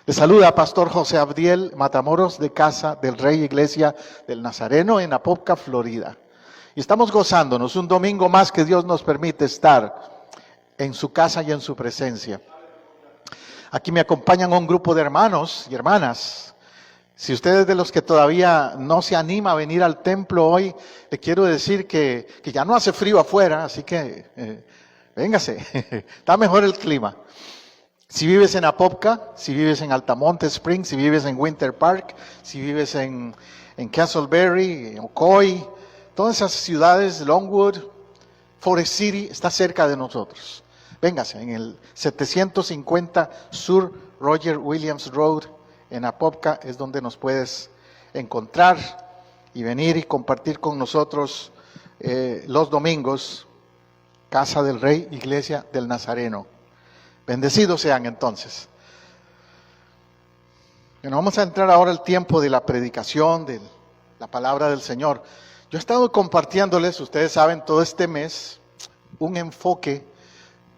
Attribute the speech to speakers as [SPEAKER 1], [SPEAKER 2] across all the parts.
[SPEAKER 1] Le saluda Pastor José Abdiel Matamoros de Casa del Rey Iglesia del Nazareno en Apopka, Florida. Y estamos gozándonos un domingo más que Dios nos permite estar en su casa y en su presencia. Aquí me acompañan un grupo de hermanos y hermanas. Si usted es de los que todavía no se anima a venir al templo hoy, le quiero decir que ya no hace frío afuera, así que véngase, está mejor el clima. Si vives en Apopka, si vives en Altamonte Springs, si vives en Winter Park, si vives en Castleberry, en Ocoee, todas esas ciudades, Longwood, Forest City, está cerca de nosotros. Véngase, en el 750 Sur Roger Williams Road, en Apopka, es donde nos puedes encontrar y venir y compartir con nosotros los domingos, Casa del Rey, Iglesia del Nazareno. Bendecidos sean entonces. Bueno, vamos a entrar ahora al tiempo de la predicación, de la palabra del Señor. Yo he estado compartiéndoles, ustedes saben, todo este mes, un enfoque,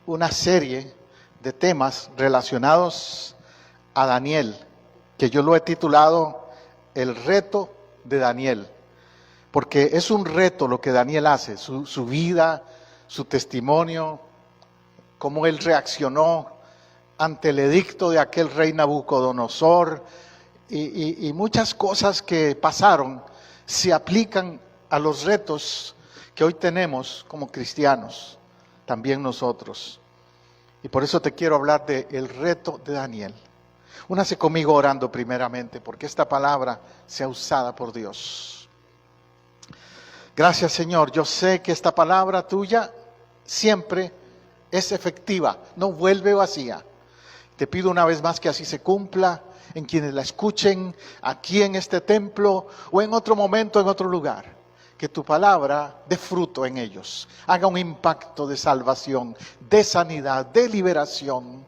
[SPEAKER 1] una serie de temas relacionados a Daniel, que yo lo he titulado El reto de Daniel, porque es un reto lo que Daniel hace, su vida, su testimonio, cómo él reaccionó ante el edicto de aquel rey Nabucodonosor y muchas cosas que pasaron se aplican a los retos que hoy tenemos como cristianos, también nosotros. Y por eso te quiero hablar del reto de Daniel. Únase conmigo orando primeramente, porque esta palabra sea usada por Dios. Gracias, Señor. Yo sé que esta palabra tuya siempre es efectiva, no vuelve vacía. Te pido una vez más que así se cumpla en quienes la escuchen, aquí en este templo o en otro momento, en otro lugar. Que tu palabra dé fruto en ellos, haga un impacto de salvación, de sanidad, de liberación,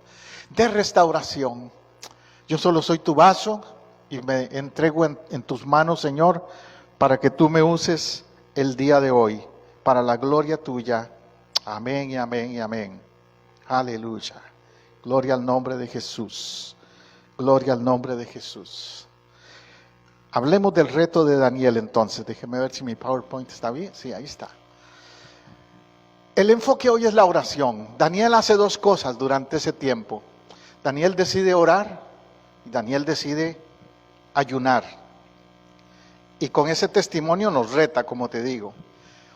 [SPEAKER 1] de restauración. Yo solo soy tu vaso y me entrego en tus manos, Señor, para que tú me uses el día de hoy, para la gloria tuya. Amén y amén y amén. Aleluya. Gloria al nombre de Jesús. Gloria al nombre de Jesús. Hablemos del reto de Daniel entonces. Déjeme ver si mi PowerPoint está bien. Sí, ahí está. El enfoque hoy es la oración. Daniel hace dos cosas durante ese tiempo. Daniel decide orar y Daniel decide ayunar. Y con ese testimonio nos reta, como te digo.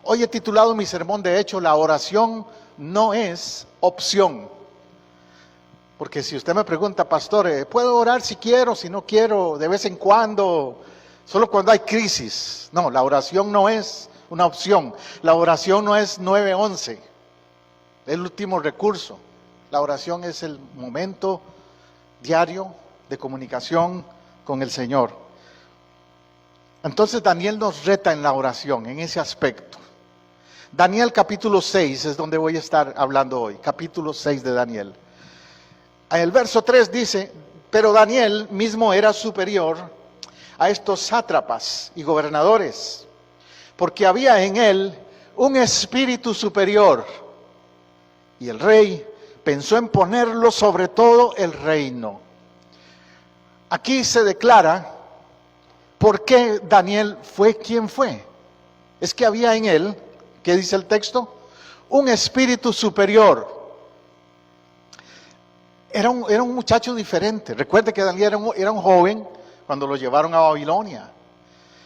[SPEAKER 1] Hoy he titulado mi sermón, de hecho, la oración no es opción. Porque si usted me pregunta, pastor, ¿puedo orar si quiero, si no quiero, de vez en cuando, solo cuando hay crisis? No, la oración no es una opción. La oración no es 911, el último recurso. La oración es el momento diario de comunicación con el Señor. Entonces Daniel nos reta en la oración, en ese aspecto. Daniel capítulo 6 es donde voy a estar hablando hoy, capítulo 6 de Daniel. El verso 3 dice, pero Daniel mismo era superior a estos sátrapas y gobernadores, porque había en él un espíritu superior, y el rey pensó en ponerlo sobre todo el reino. Aquí se declara por qué Daniel fue quien fue. Es que había en él, ¿qué dice el texto? Un espíritu superior. Era un muchacho diferente. Recuerde que Daniel era un joven cuando lo llevaron a Babilonia.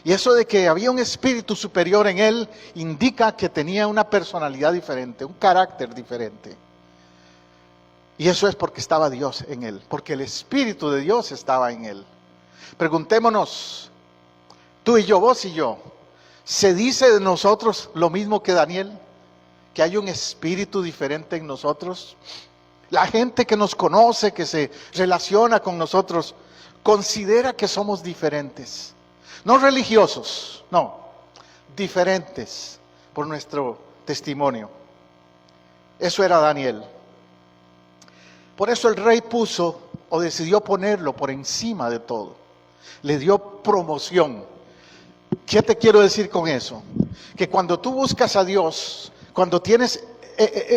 [SPEAKER 1] Y eso de que había un espíritu superior en él indica que tenía una personalidad diferente, un carácter diferente. Y eso es porque estaba Dios en él, porque el Espíritu de Dios estaba en él. Preguntémonos, tú y yo, vos y yo, ¿se dice de nosotros lo mismo que Daniel? ¿Que hay un espíritu diferente en nosotros? La gente que nos conoce, que se relaciona con nosotros, considera que somos diferentes. No religiosos, no, diferentes por nuestro testimonio. Eso era Daniel. Por eso el rey puso o decidió ponerlo por encima de todo. Le dio promoción. ¿Qué te quiero decir con eso? Que cuando tú buscas a Dios, cuando tienes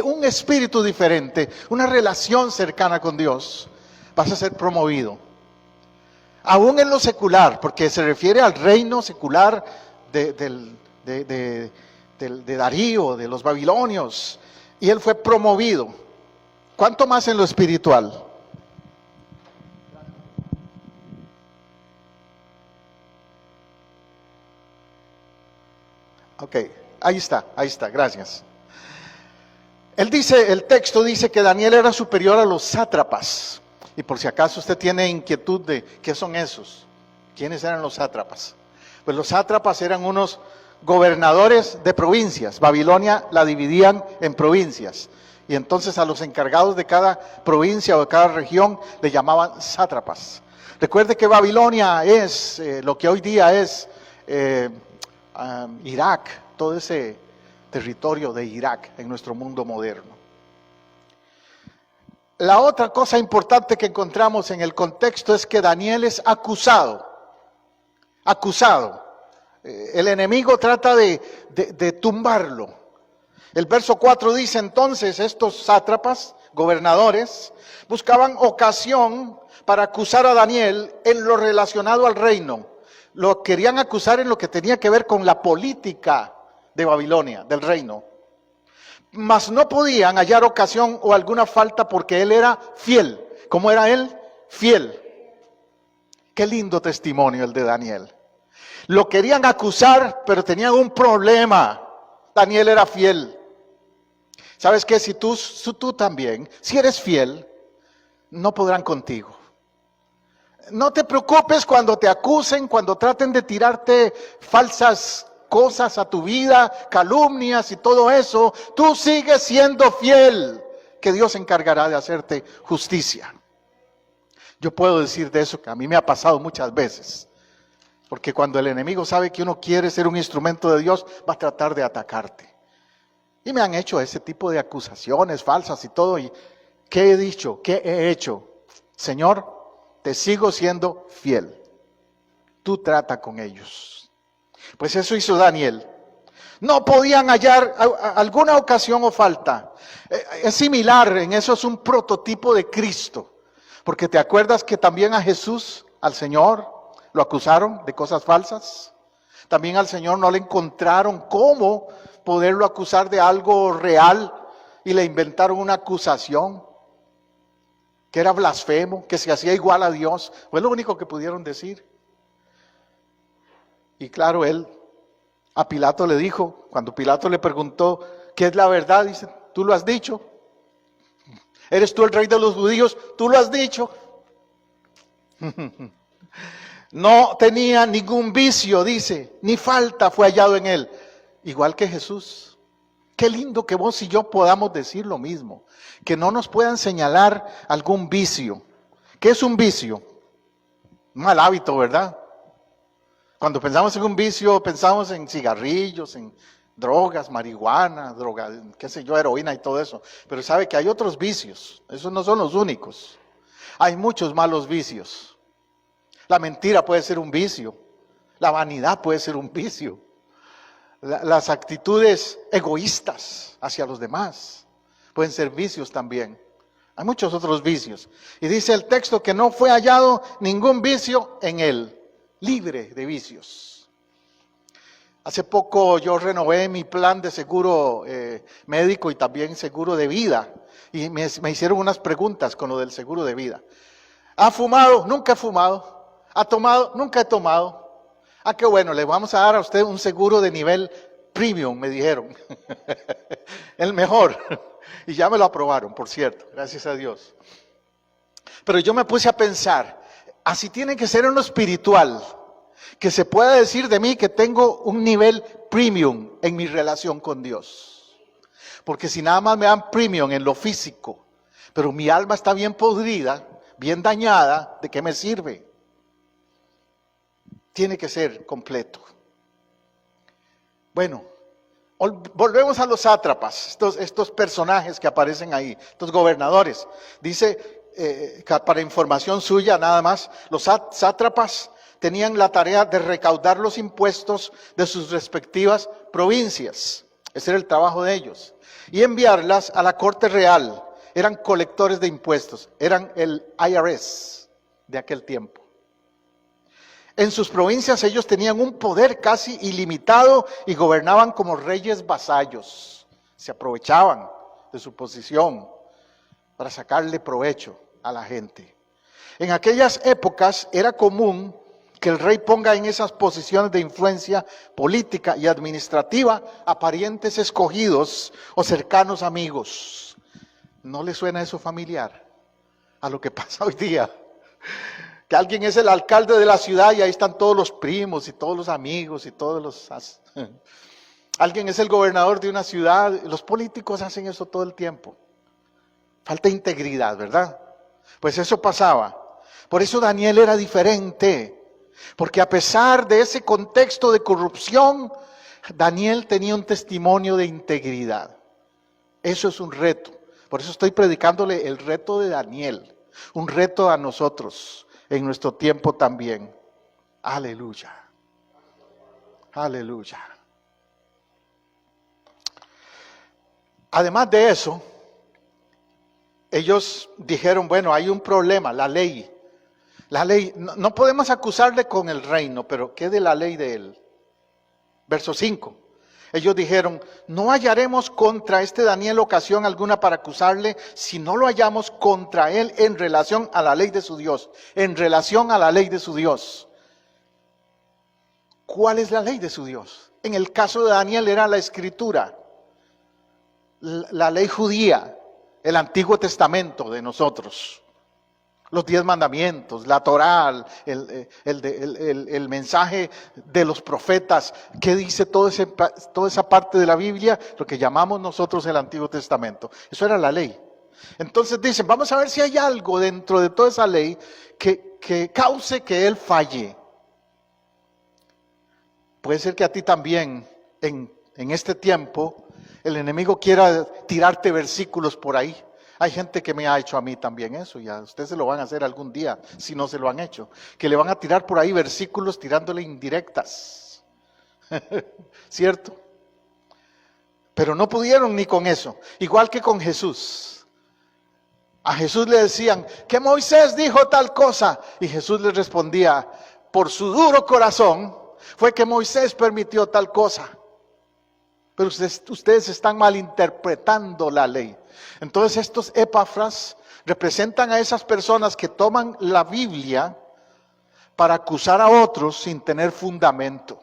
[SPEAKER 1] un espíritu diferente, una relación cercana con Dios, vas a ser promovido. aún en lo secular, porque se refiere al reino secular de Darío, de los babilonios, y él fue promovido. ¿Cuánto más en lo espiritual? Ok, ahí está, gracias. Él dice, el texto dice que Daniel era superior a los sátrapas. Y por si acaso usted tiene inquietud de qué son esos, ¿quiénes eran los sátrapas? Pues los sátrapas eran unos gobernadores de provincias. Babilonia la dividían en provincias. Y entonces a los encargados de cada provincia o de cada región le llamaban sátrapas. Recuerde que Babilonia es lo que hoy día es Irak, todo ese territorio de Irak en nuestro mundo moderno. La otra cosa importante que encontramos en el contexto es que Daniel es acusado. El enemigo trata de tumbarlo. El verso 4 dice entonces, estos sátrapas, gobernadores, buscaban ocasión para acusar a Daniel en lo relacionado al reino. Lo querían acusar en lo que tenía que ver con la política de Babilonia, del reino. Mas no podían hallar ocasión o alguna falta porque él era fiel. ¿Cómo era él? Fiel. Qué lindo testimonio el de Daniel. Lo querían acusar, pero tenían un problema. Daniel era fiel. ¿Sabes qué? Si tú también, si eres fiel, no podrán contigo. No te preocupes cuando te acusen, cuando traten de tirarte falsas cosas a tu vida, calumnias y todo eso. Tú sigues siendo fiel, que Dios se encargará de hacerte justicia. Yo puedo decir de eso que a mí me ha pasado muchas veces. Porque cuando el enemigo sabe que uno quiere ser un instrumento de Dios, va a tratar de atacarte. Y me han hecho ese tipo de acusaciones falsas y todo. ¿Y qué he dicho? ¿Qué he hecho? Señor, te sigo siendo fiel. Tú trata con ellos. Pues eso hizo Daniel. No podían hallar alguna ocasión o falta. Es similar, en eso es un prototipo de Cristo. Porque te acuerdas que también a Jesús, al Señor, lo acusaron de cosas falsas. También al Señor no le encontraron cómo poderlo acusar de algo real y le inventaron una acusación que era blasfemo, que se hacía igual a Dios. Fue lo único que pudieron decir. Y claro, él a Pilato le dijo, cuando Pilato le preguntó qué es la verdad, dice, tú lo has dicho. ¿Eres tú el rey de los judíos? Tú lo has dicho. No tenía ningún vicio, dice, ni falta fue hallado en él. Igual que Jesús. Qué lindo que vos y yo podamos decir lo mismo. Que no nos puedan señalar algún vicio. ¿Qué es un vicio? Un mal hábito, ¿verdad? Cuando pensamos en un vicio, pensamos en cigarrillos, en drogas, marihuana, qué sé yo, heroína y todo eso. Pero sabe que hay otros vicios. Esos no son los únicos. Hay muchos malos vicios. La mentira puede ser un vicio. La vanidad puede ser un vicio. Las actitudes egoístas hacia los demás pueden ser vicios también. Hay muchos otros vicios. Y dice el texto que no fue hallado ningún vicio en él, libre de vicios. Hace poco yo renové mi plan de seguro médico y también seguro de vida. Y me hicieron unas preguntas con lo del seguro de vida. ¿Ha fumado? Nunca he fumado. ¿Ha tomado? Nunca he tomado. Ah, qué bueno, le vamos a dar a usted un seguro de nivel premium, me dijeron. El mejor. Y ya me lo aprobaron, por cierto, gracias a Dios. Pero yo me puse a pensar, así tiene que ser en lo espiritual, que se pueda decir de mí que tengo un nivel premium en mi relación con Dios. Porque si nada más me dan premium en lo físico, pero mi alma está bien podrida, bien dañada, ¿de qué me sirve? Tiene que ser completo. Bueno, volvemos a los sátrapas, estos personajes que aparecen ahí, estos gobernadores. Dice, para información suya nada más, los sátrapas tenían la tarea de recaudar los impuestos de sus respectivas provincias. Ese era el trabajo de ellos. Y enviarlas a la corte real. Eran colectores de impuestos, eran el IRS de aquel tiempo. En sus provincias ellos tenían un poder casi ilimitado y gobernaban como reyes vasallos. Se aprovechaban de su posición para sacarle provecho a la gente. En aquellas épocas era común que el rey ponga en esas posiciones de influencia política y administrativa a parientes escogidos o cercanos amigos. ¿No le suena eso familiar a lo que pasa hoy día? Que alguien es el alcalde de la ciudad y ahí están todos los primos y todos los amigos y todos los... Alguien es el gobernador de una ciudad. Los políticos hacen eso todo el tiempo. Falta integridad, ¿verdad? Pues eso pasaba. Por eso Daniel era diferente. Porque a pesar de ese contexto de corrupción, Daniel tenía un testimonio de integridad. Eso es un reto. Por eso estoy predicándole el reto de Daniel. Un reto a nosotros en nuestro tiempo también. Aleluya. Aleluya. Además de eso, ellos dijeron, bueno, hay un problema, la ley. La ley, no podemos acusarle con el reino, pero ¿qué de la ley de él? Verso 5. Ellos dijeron, no hallaremos contra este Daniel ocasión alguna para acusarle si no lo hallamos contra él en relación a la ley de su Dios. En relación a la ley de su Dios. ¿Cuál es la ley de su Dios? En el caso de Daniel era la escritura, la ley judía, el Antiguo Testamento de nosotros. Los 10 mandamientos, la Torá, el mensaje de los profetas, ¿qué dice toda esa parte de la Biblia? Lo que llamamos nosotros el Antiguo Testamento. Eso era la ley. Entonces dicen, vamos a ver si hay algo dentro de toda esa ley que cause que él falle. Puede ser que a ti también, en este tiempo, el enemigo quiera tirarte versículos por ahí. Hay gente que me ha hecho a mí también eso, y a ustedes se lo van a hacer algún día, si no se lo han hecho. Que le van a tirar por ahí versículos tirándole indirectas. ¿Cierto? Pero no pudieron ni con eso. Igual que con Jesús. A Jesús le decían, que Moisés dijo tal cosa. Y Jesús les respondía, por su duro corazón, fue que Moisés permitió tal cosa. Pero ustedes están malinterpretando la ley. Entonces estos Epafras representan a esas personas que toman la Biblia para acusar a otros sin tener fundamento.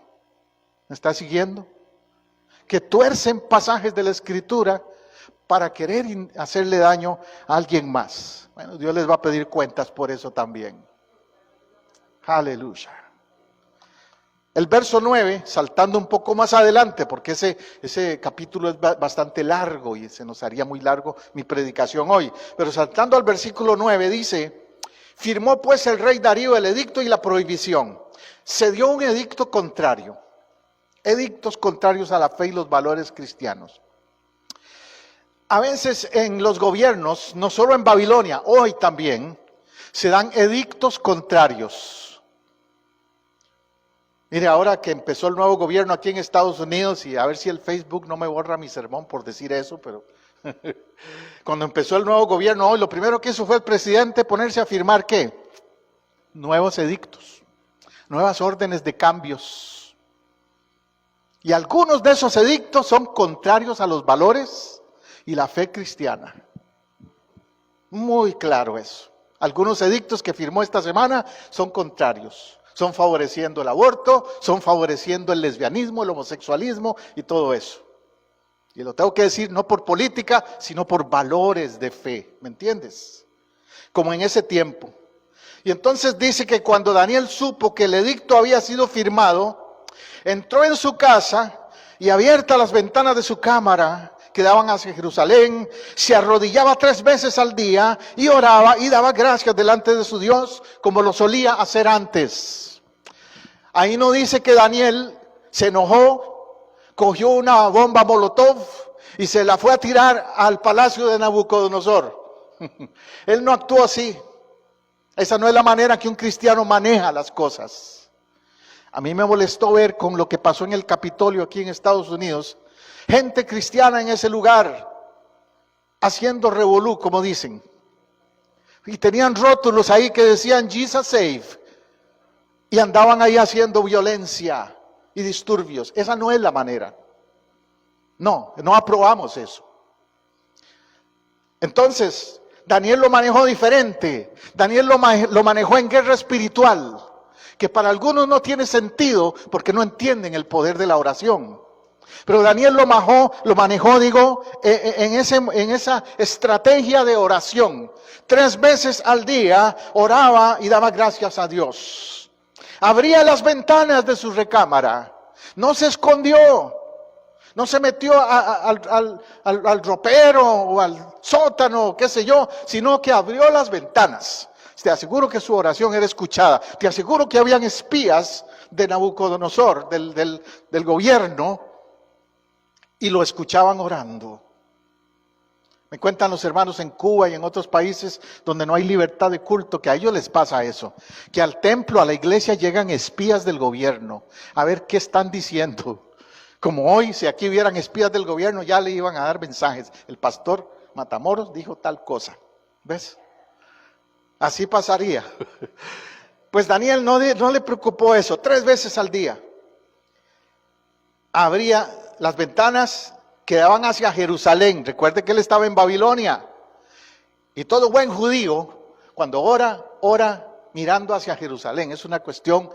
[SPEAKER 1] ¿Me está siguiendo? Que tuercen pasajes de la Escritura para querer hacerle daño a alguien más. Bueno, Dios les va a pedir cuentas por eso también. Aleluya. El verso 9, saltando un poco más adelante, porque ese capítulo es bastante largo y se nos haría muy largo mi predicación hoy. Pero saltando al versículo 9 dice, firmó pues el rey Darío el edicto y la prohibición. Se dio un edicto contrario, edictos contrarios a la fe y los valores cristianos. A veces en los gobiernos, no solo en Babilonia, hoy también, se dan edictos contrarios. Mire, ahora que empezó el nuevo gobierno aquí en Estados Unidos, y a ver si el Facebook no me borra mi sermón por decir eso, pero cuando empezó el nuevo gobierno hoy, lo primero que hizo fue el presidente ponerse a firmar ¿qué? Nuevos edictos, nuevas órdenes de cambios. Y algunos de esos edictos son contrarios a los valores y la fe cristiana. Muy claro eso. Algunos edictos que firmó esta semana son contrarios. Son favoreciendo el aborto, son favoreciendo el lesbianismo, el homosexualismo y todo eso. Y lo tengo que decir no por política, sino por valores de fe, ¿me entiendes? Como en ese tiempo. Y entonces dice que cuando Daniel supo que el edicto había sido firmado, entró en su casa y abiertas las ventanas de su cámara que daban hacia Jerusalén, se arrodillaba 3 veces al día y oraba y daba gracias delante de su Dios como lo solía hacer antes. Ahí no dice que Daniel se enojó, cogió una bomba Molotov y se la fue a tirar al palacio de Nabucodonosor. Él no actuó así. Esa no es la manera que un cristiano maneja las cosas. A mí me molestó ver con lo que pasó en el Capitolio aquí en Estados Unidos, gente cristiana en ese lugar, haciendo revolú, como dicen. Y tenían rótulos ahí que decían, Jesus save. y andaban ahí haciendo violencia y disturbios. Esa no es la manera. No aprobamos eso. Entonces, Daniel lo manejó diferente. Daniel lo manejó en guerra espiritual, que para algunos no tiene sentido porque no entienden el poder de la oración. Pero Daniel lo manejó, en esa estrategia de oración. 3 veces al día oraba y daba gracias a Dios. Abría las ventanas de su recámara. No se escondió. No se metió al ropero o al sótano, qué sé yo, sino que abrió las ventanas. Te aseguro que su oración era escuchada. Te aseguro que habían espías de Nabucodonosor, del gobierno, y lo escuchaban orando. Me cuentan los hermanos en Cuba y en otros países donde no hay libertad de culto, que a ellos les pasa eso, que al templo, a la iglesia llegan espías del gobierno a ver qué están diciendo. Como hoy, si aquí hubieran espías del gobierno, ya le iban a dar mensajes. El pastor Matamoros dijo tal cosa. ¿Ves? Así pasaría. Pues Daniel no le preocupó eso. 3 veces al día abría las ventanas que daban hacia Jerusalén. Recuerde que él estaba en Babilonia. Y todo buen judío, cuando ora mirando hacia Jerusalén. Es una cuestión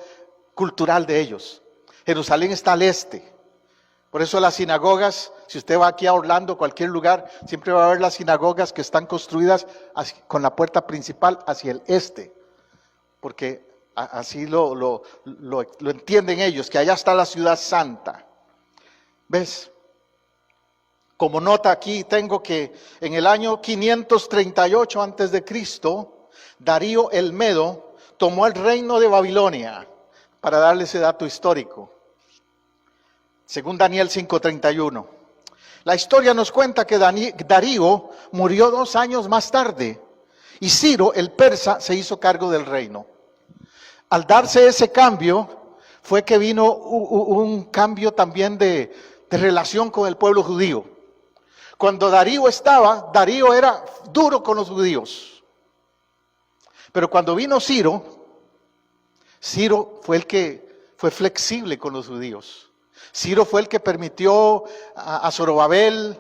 [SPEAKER 1] cultural de ellos. Jerusalén está al este. Por eso las sinagogas, si usted va aquí a Orlando, cualquier lugar, siempre va a ver las sinagogas que están construidas con la puerta principal hacia el este. Porque así lo entienden ellos, que allá está la ciudad santa. ¿Ves? Como nota aquí tengo que en el año 538 antes de Cristo, Darío el Medo tomó el reino de Babilonia, para darle ese dato histórico. Según Daniel 5:31. La historia nos cuenta que Darío murió 2 años más tarde y Ciro, el persa, se hizo cargo del reino. Al darse ese cambio, fue que vino un cambio también de relación con el pueblo judío. Cuando Darío era duro con los judíos. Pero cuando vino Ciro fue el que fue flexible con los judíos. Ciro fue el que permitió a Zorobabel,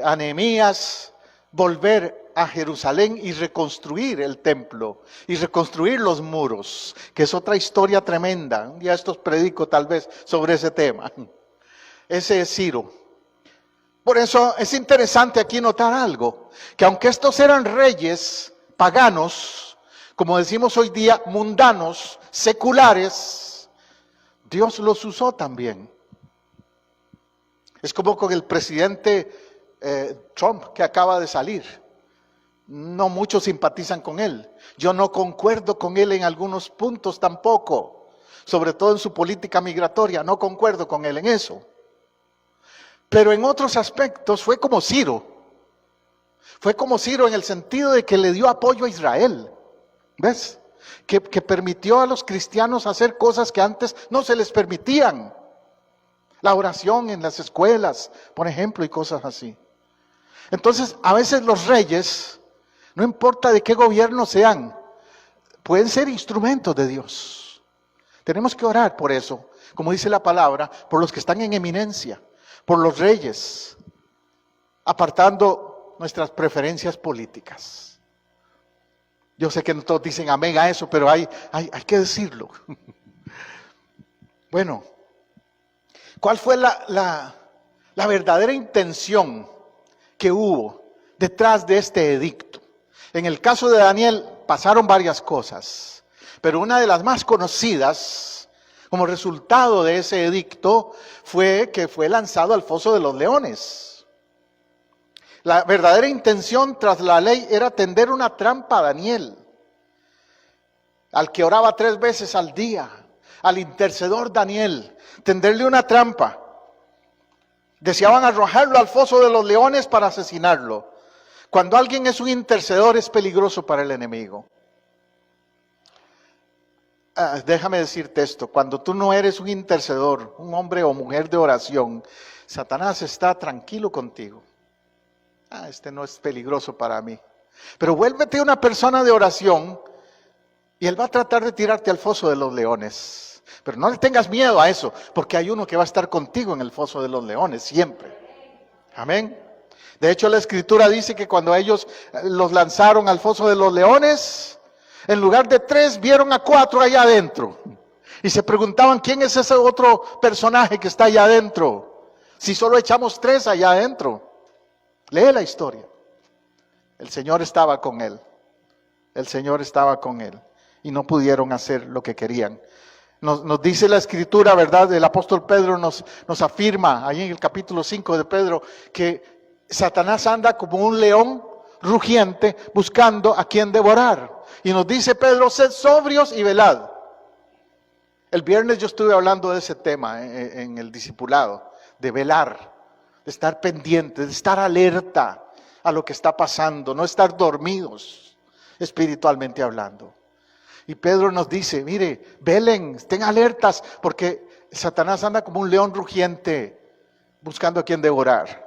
[SPEAKER 1] a Nehemías, volver a Jerusalén y reconstruir el templo y reconstruir los muros, que es otra historia tremenda. Un día estos predico tal vez sobre ese tema. Ese es Ciro. Por eso es interesante aquí notar algo, que aunque estos eran reyes paganos, como decimos hoy día, mundanos, seculares, Dios los usó también. Es como con el presidente Trump que acaba de salir. No muchos simpatizan con él. Yo no concuerdo con él en algunos puntos tampoco. Sobre todo en su política migratoria. No concuerdo con él en eso. Pero en otros aspectos fue como Ciro. Fue como Ciro en el sentido de que le dio apoyo a Israel. ¿Ves? Que permitió a los cristianos hacer cosas que antes no se les permitían. La oración en las escuelas, por ejemplo, y cosas así. Entonces, a veces los reyes, no importa de qué gobierno sean, pueden ser instrumentos de Dios. Tenemos que orar por eso, como dice la palabra, por los que están en eminencia, por los reyes, apartando nuestras preferencias políticas. Yo sé que no todos dicen amén a eso, pero hay que decirlo. Bueno, ¿cuál fue la verdadera intención que hubo detrás de este edicto? En el caso de Daniel pasaron varias cosas, pero una de las más conocidas como resultado de ese edicto fue que fue lanzado al foso de los leones. La verdadera intención tras la ley era tender una trampa a Daniel, al que oraba 3 veces al día, al intercedor Daniel, tenderle una trampa. Deseaban arrojarlo al foso de los leones para asesinarlo. Cuando alguien es un intercedor es peligroso para el enemigo. Déjame decirte esto, cuando tú no eres un intercedor, un hombre o mujer de oración, Satanás está tranquilo contigo. Este no es peligroso para mí. Pero vuélvete una persona de oración Y él va a tratar de tirarte al foso de los leones. Pero no le tengas miedo a eso, porque hay uno que va a estar contigo en el foso de los leones, siempre. Amén. De hecho, la Escritura dice que cuando ellos los lanzaron al foso de los leones, en lugar de 3, vieron a 4 allá adentro. Y se preguntaban, ¿quién es ese otro personaje que está allá adentro? Si solo echamos 3 allá adentro. Lee la historia. El Señor estaba con él. El Señor estaba con él. Y no pudieron hacer lo que querían. Nos dice la Escritura, ¿verdad? El apóstol Pedro nos afirma, ahí en el capítulo 5 de Pedro, que Satanás anda como un león rugiente buscando a quien devorar. Y nos dice Pedro, sed sobrios y velad. El viernes yo estuve hablando de ese tema en el discipulado, de velar, de estar pendientes, de estar alerta a lo que está pasando, no estar dormidos espiritualmente hablando. Y Pedro nos dice, mire, velen, estén alertas, porque Satanás anda como un león rugiente buscando a quien devorar.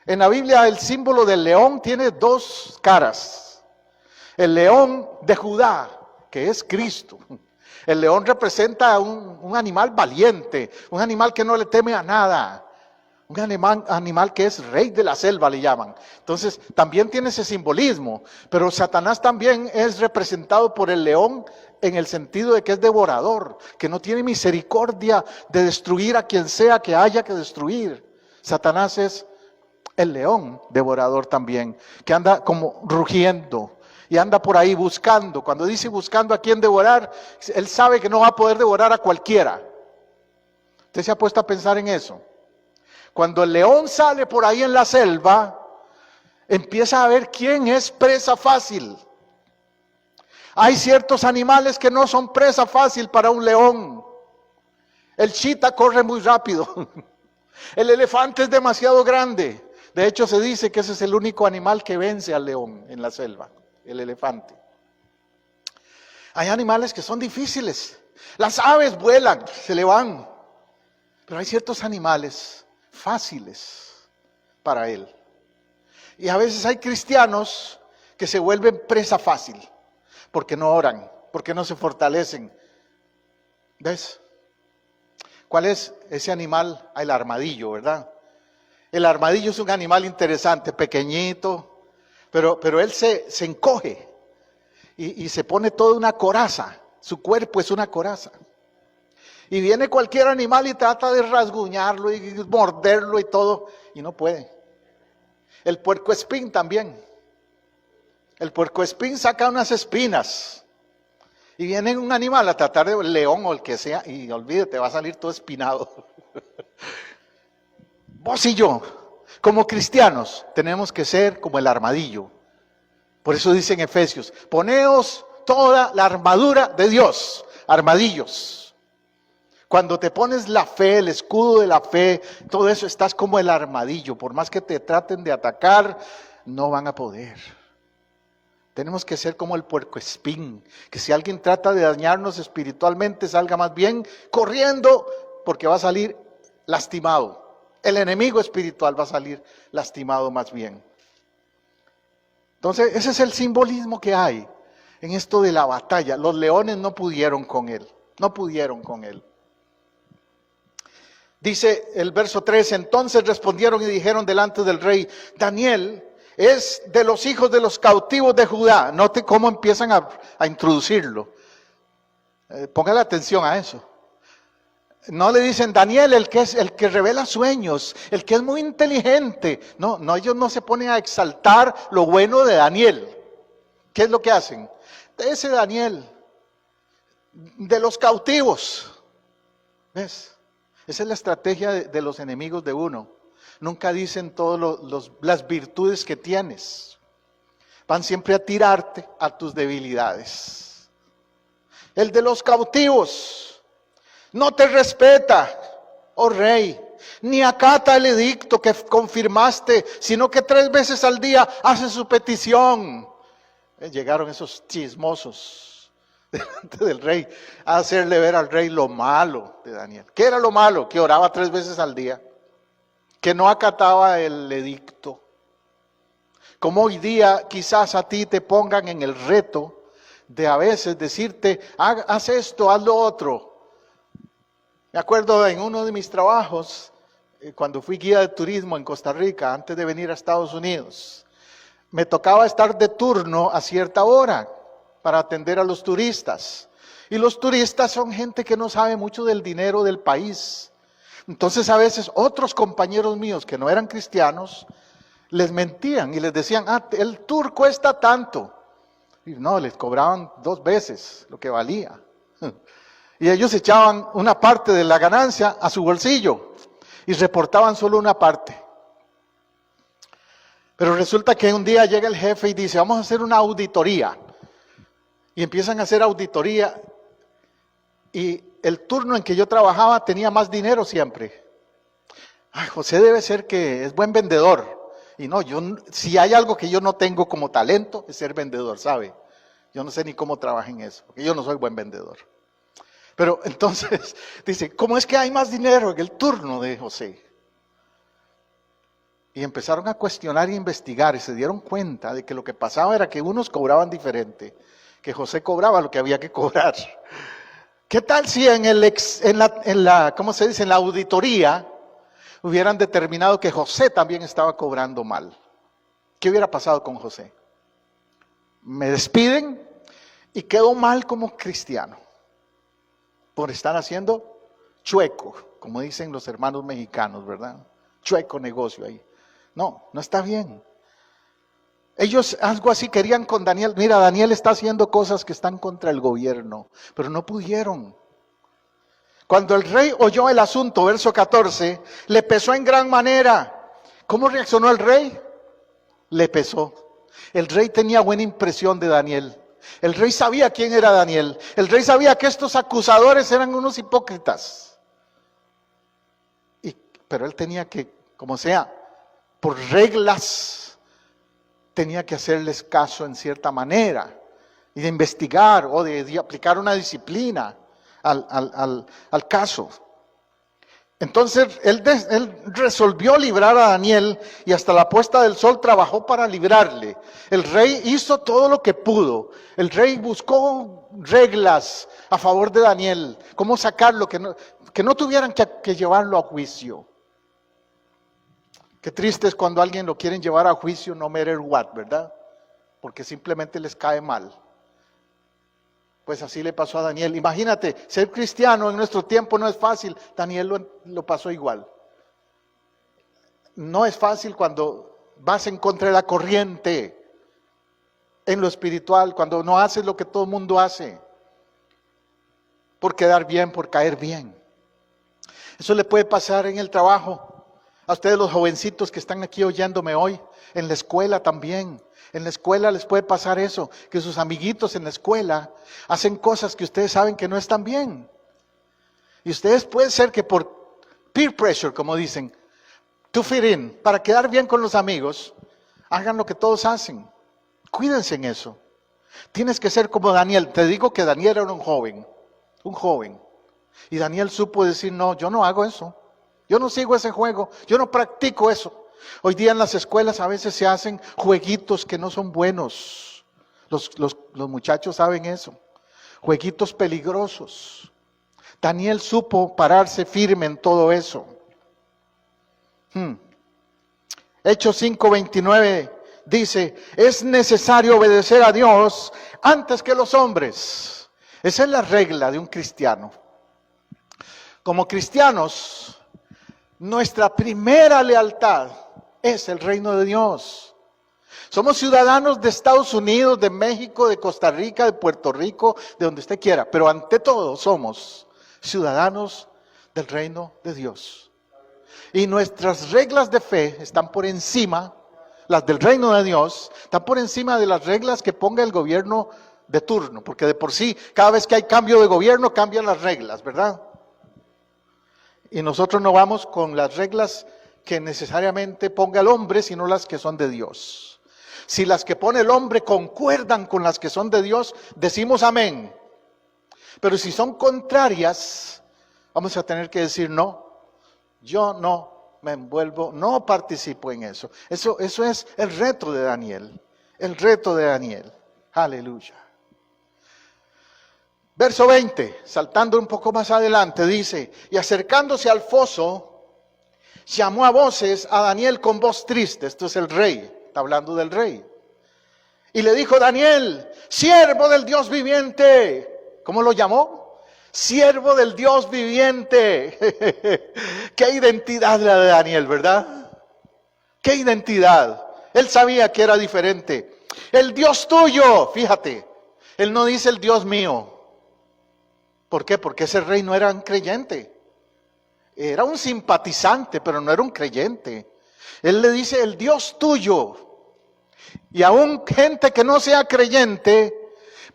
[SPEAKER 1] En la Biblia el símbolo del león tiene 2 caras. El león de Judá, que es Cristo. El león representa un animal valiente, un animal que no le teme a nada. Un animal que es rey de la selva, le llaman. Entonces, también tiene ese simbolismo. Pero Satanás también es representado por el león en el sentido de que es devorador, que no tiene misericordia de destruir a quien sea que haya que destruir. Satanás es el león devorador también, que anda como rugiendo y anda por ahí buscando. Cuando dice buscando a quien devorar, él sabe que no va a poder devorar a cualquiera. ¿Usted se ha puesto a pensar en eso? Cuando el león sale por ahí en la selva, empieza a ver quién es presa fácil. Hay ciertos animales que no son presa fácil para un león. El chita corre muy rápido. El elefante es demasiado grande. De hecho, se dice que ese es el único animal que vence al león en la selva, el elefante. Hay animales que son difíciles. Las aves vuelan, se le van. Pero hay ciertos animales fáciles para él. Y a veces hay cristianos que se vuelven presa fácil, porque no oran, porque no se fortalecen. ¿Ves? ¿Cuál es ese animal? El armadillo, ¿verdad? El armadillo es un animal interesante, pequeñito, pero él se encoge y se pone toda una coraza. Su cuerpo es una coraza. Y viene cualquier animal y trata de rasguñarlo y morderlo y todo, y no puede. El puercoespín también. El puercoespín saca unas espinas. Y viene un animal a tratar de, león o el que sea, y olvídate, va a salir todo espinado. Vos y yo, como cristianos, tenemos que ser como el armadillo. Por eso dice en Efesios, poneos toda la armadura de Dios, armadillos. Cuando te pones la fe, el escudo de la fe, todo eso, estás como el armadillo. Por más que te traten de atacar, no van a poder. Tenemos que ser como el puercoespín, que si alguien trata de dañarnos espiritualmente, salga más bien corriendo, porque va a salir lastimado. El enemigo espiritual va a salir lastimado más bien. Entonces, ese es el simbolismo que hay en esto de la batalla. Los leones no pudieron con él, no pudieron con él. Dice el verso 3, entonces respondieron y dijeron delante del rey, Daniel es de los hijos de los cautivos de Judá. Note cómo empiezan a introducirlo. Póngale atención a eso. No le dicen Daniel, el que revela sueños, el que es muy inteligente. No, ellos no se ponen a exaltar lo bueno de Daniel. ¿Qué es lo que hacen? Ese Daniel, de los cautivos. ¿Ves? Esa es la estrategia de los enemigos de uno. Nunca dicen todas las virtudes que tienes. Van siempre a tirarte a tus debilidades. El de los cautivos no te respeta, oh rey, ni acata el edicto que confirmaste, sino que 3 veces al día hace su petición. Llegaron esos chismosos delante del rey a hacerle ver al rey lo malo de Daniel. ¿Qué era lo malo? Que oraba 3 veces al día, que no acataba el edicto. Como hoy día quizás a ti te pongan en el reto de a veces decirte, haz esto, haz lo otro. Me acuerdo en uno de mis trabajos, cuando fui guía de turismo en Costa Rica, antes de venir a Estados Unidos, me tocaba estar de turno a cierta hora para atender a los turistas. Y los turistas son gente que no sabe mucho del dinero del país. Entonces a veces otros compañeros míos que no eran cristianos, les mentían y les decían, el tour cuesta tanto. Y no, les cobraban 2 veces lo que valía. Y ellos echaban una parte de la ganancia a su bolsillo y reportaban solo una parte. Pero resulta que un día llega el jefe y dice, vamos a hacer una auditoría. Y empiezan a hacer auditoría. Y el turno en que yo trabajaba tenía más dinero siempre. Ay, José debe ser que es buen vendedor. Y no, si hay algo que yo no tengo como talento, es ser vendedor, ¿sabe? Yo no sé ni cómo trabajo en eso, porque yo no soy buen vendedor. Pero entonces dice, ¿cómo es que hay más dinero en el turno de José? Y empezaron a cuestionar e investigar y se dieron cuenta de que lo que pasaba era que unos cobraban diferente, que José cobraba lo que había que cobrar. ¿Qué tal si en la auditoría hubieran determinado que José también estaba cobrando mal? ¿Qué hubiera pasado con José? Me despiden y quedo mal como cristiano por estar haciendo chueco, como dicen los hermanos mexicanos, ¿verdad? Chueco negocio ahí. No, no está bien. Ellos algo así querían con Daniel. Mira, Daniel está haciendo cosas que están contra el gobierno, pero no pudieron. Cuando el rey oyó el asunto, verso 14, le pesó en gran manera. ¿Cómo reaccionó el rey? Le pesó. El rey tenía buena impresión de Daniel. El rey sabía quién era Daniel. El rey sabía que estos acusadores eran unos hipócritas. Pero él tenía que, como sea, por reglas, tenía que hacerles caso en cierta manera. Y de investigar o de aplicar una disciplina al caso. Entonces él resolvió librar a Daniel y hasta la puesta del sol trabajó para librarle. El rey hizo todo lo que pudo. El rey buscó reglas a favor de Daniel, cómo sacarlo, que no tuvieran que llevarlo a juicio. Qué triste es cuando a alguien lo quieren llevar a juicio, no matter what, ¿verdad? Porque simplemente les cae mal. Pues así le pasó a Daniel. Imagínate, ser cristiano en nuestro tiempo no es fácil. Daniel lo pasó igual. No es fácil cuando vas en contra de la corriente en lo espiritual, cuando no haces lo que todo el mundo hace, por quedar bien, por caer bien. Eso le puede pasar en el trabajo. A ustedes los jovencitos que están aquí oyéndome hoy, en la escuela también. En la escuela les puede pasar eso, que sus amiguitos en la escuela hacen cosas que ustedes saben que no están bien. Y ustedes puede ser que por peer pressure, como dicen, to fit in, para quedar bien con los amigos, hagan lo que todos hacen. Cuídense en eso. Tienes que ser como Daniel. Te digo que Daniel era un joven. Y Daniel supo decir, no, yo no hago eso. Yo no sigo ese juego, yo no practico eso. Hoy día en las escuelas a veces se hacen jueguitos que no son buenos. Los muchachos saben eso. Jueguitos peligrosos. Daniel supo pararse firme en todo eso. Hechos 5:29 dice, es necesario obedecer a Dios antes que los hombres. Esa es la regla de un cristiano. Como cristianos, nuestra primera lealtad es el reino de Dios. Somos ciudadanos de Estados Unidos, de México, de Costa Rica, de Puerto Rico, de donde usted quiera. Pero ante todo somos ciudadanos del reino de Dios. Y nuestras reglas de fe están por encima, las del reino de Dios, están por encima de las reglas que ponga el gobierno de turno. Porque de por sí, cada vez que hay cambio de gobierno, cambian las reglas, ¿verdad? Y nosotros no vamos con las reglas que necesariamente ponga el hombre, sino las que son de Dios. Si las que pone el hombre concuerdan con las que son de Dios, decimos amén. Pero si son contrarias, vamos a tener que decir no. Yo no me envuelvo, no participo en eso. Eso es el reto de Daniel. El reto de Daniel. Aleluya. Verso 20, saltando un poco más adelante, dice: y acercándose al foso, llamó a voces a Daniel con voz triste. Esto es el rey, está hablando del rey. Y le dijo: Daniel, siervo del Dios viviente. ¿Cómo lo llamó? Siervo del Dios viviente. Qué identidad la de Daniel, ¿verdad? Qué identidad. Él sabía que era diferente. El Dios tuyo, fíjate, él no dice el Dios mío. ¿Por qué? Porque ese rey no era un creyente. Era un simpatizante, pero no era un creyente. Él le dice el Dios tuyo. Y aún gente que no sea creyente,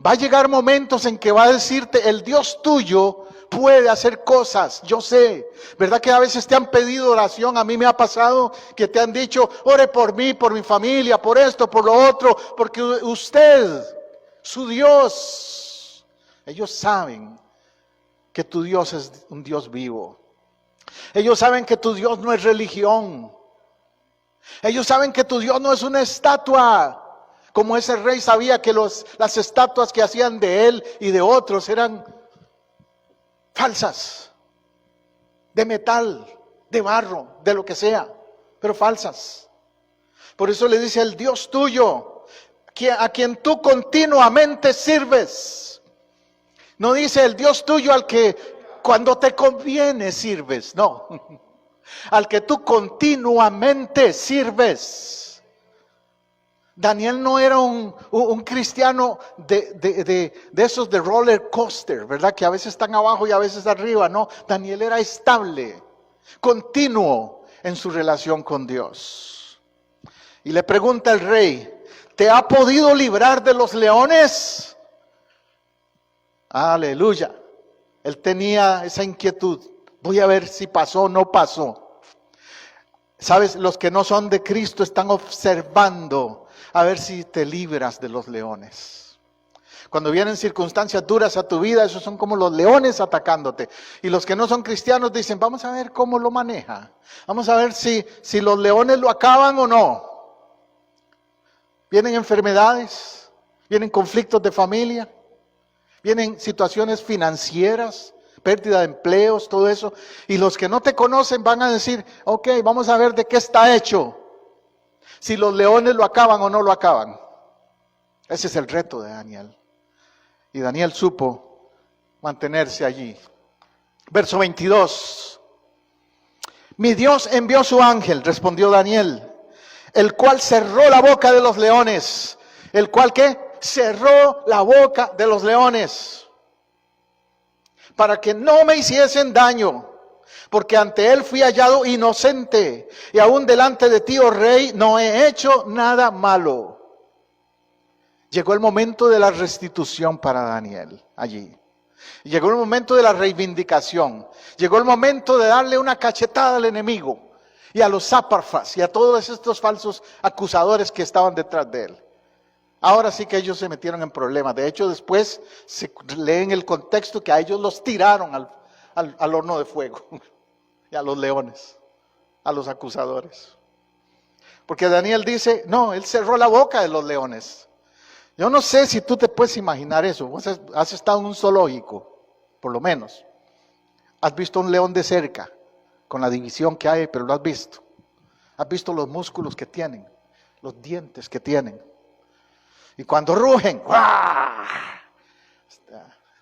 [SPEAKER 1] va a llegar momentos en que va a decirte: el Dios tuyo puede hacer cosas. Yo sé, ¿verdad que a veces te han pedido oración? A mí me ha pasado que te han dicho: ore por mí, por mi familia, por esto, por lo otro, porque usted, su Dios. Ellos saben que tu Dios es un Dios vivo. Ellos saben que tu Dios no es religión. Ellos saben que tu Dios no es una estatua, como ese rey sabía que las estatuas que hacían de él y de otros eran falsas, de metal, de barro, de lo que sea, pero falsas. Por eso le dice: el Dios tuyo, a quien tú continuamente sirves. No dice el Dios tuyo al que cuando te conviene sirves, no. Al que tú continuamente sirves. Daniel no era un cristiano de esos de roller coaster, ¿verdad? Que a veces están abajo y a veces arriba. No, Daniel era estable, continuo en su relación con Dios. Y le pregunta el rey: ¿te ha podido librar de los leones? Aleluya. Él tenía esa inquietud. Voy a ver si pasó o no pasó. Sabes, los que no son de Cristo están observando a ver si te libras de los leones. Cuando vienen circunstancias duras a tu vida, esos son como los leones atacándote. Y los que no son cristianos dicen: vamos a ver cómo lo maneja. Vamos a ver si los leones lo acaban o no. Vienen enfermedades, vienen conflictos de familia, vienen situaciones financieras, pérdida de empleos, todo eso. Y los que no te conocen van a decir: ok, vamos a ver de qué está hecho. Si los leones lo acaban o no lo acaban. Ese es el reto de Daniel. Y Daniel supo mantenerse allí. Verso 22. Mi Dios envió su ángel, respondió Daniel, el cual cerró la boca de los leones. ¿El cual qué? Cerró la boca de los leones, para que no me hiciesen daño, porque ante él fui hallado inocente, y aún delante de ti, oh rey, no he hecho nada malo. Llegó el momento de la restitución para Daniel allí. Llegó el momento de la reivindicación. Llegó el momento de darle una cachetada al enemigo y a los sátrafas y a todos estos falsos acusadores que estaban detrás de él. Ahora sí que ellos se metieron en problemas. De hecho, después se lee en el contexto que a ellos los tiraron al horno de fuego. Y a los leones, a los acusadores. Porque Daniel dice: no, él cerró la boca de los leones. Yo no sé si tú te puedes imaginar eso. Vos has estado en un zoológico, por lo menos. Has visto un león de cerca, con la división que hay, pero lo has visto. Has visto los músculos que tienen, los dientes que tienen. Y cuando rugen, ¡guau!,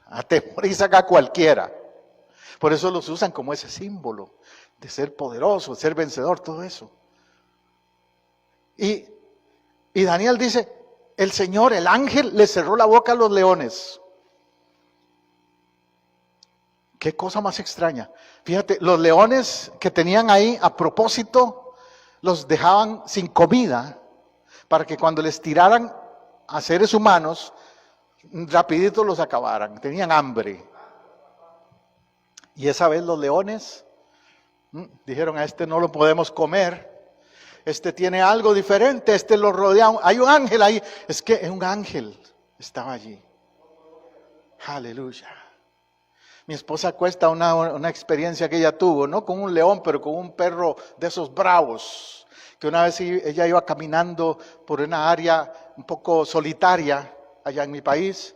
[SPEAKER 1] atemorizan a cualquiera. Por eso los usan como ese símbolo de ser poderoso, de ser vencedor, todo eso. Y Daniel dice: el Señor, el ángel, le cerró la boca a los leones. Qué cosa más extraña. Fíjate, los leones que tenían ahí, a propósito, los dejaban sin comida, para que cuando les tiraran a seres humanos, rapidito los acabaran. Tenían hambre. Y esa vez los leones dijeron: a este no lo podemos comer. Este tiene algo diferente, este lo rodea. Hay un ángel ahí. Es que un ángel estaba allí. Aleluya. Mi esposa cuenta una experiencia que ella tuvo, no con un león, pero con un perro de esos bravos. Que una vez ella iba caminando por una área un poco solitaria allá en mi país.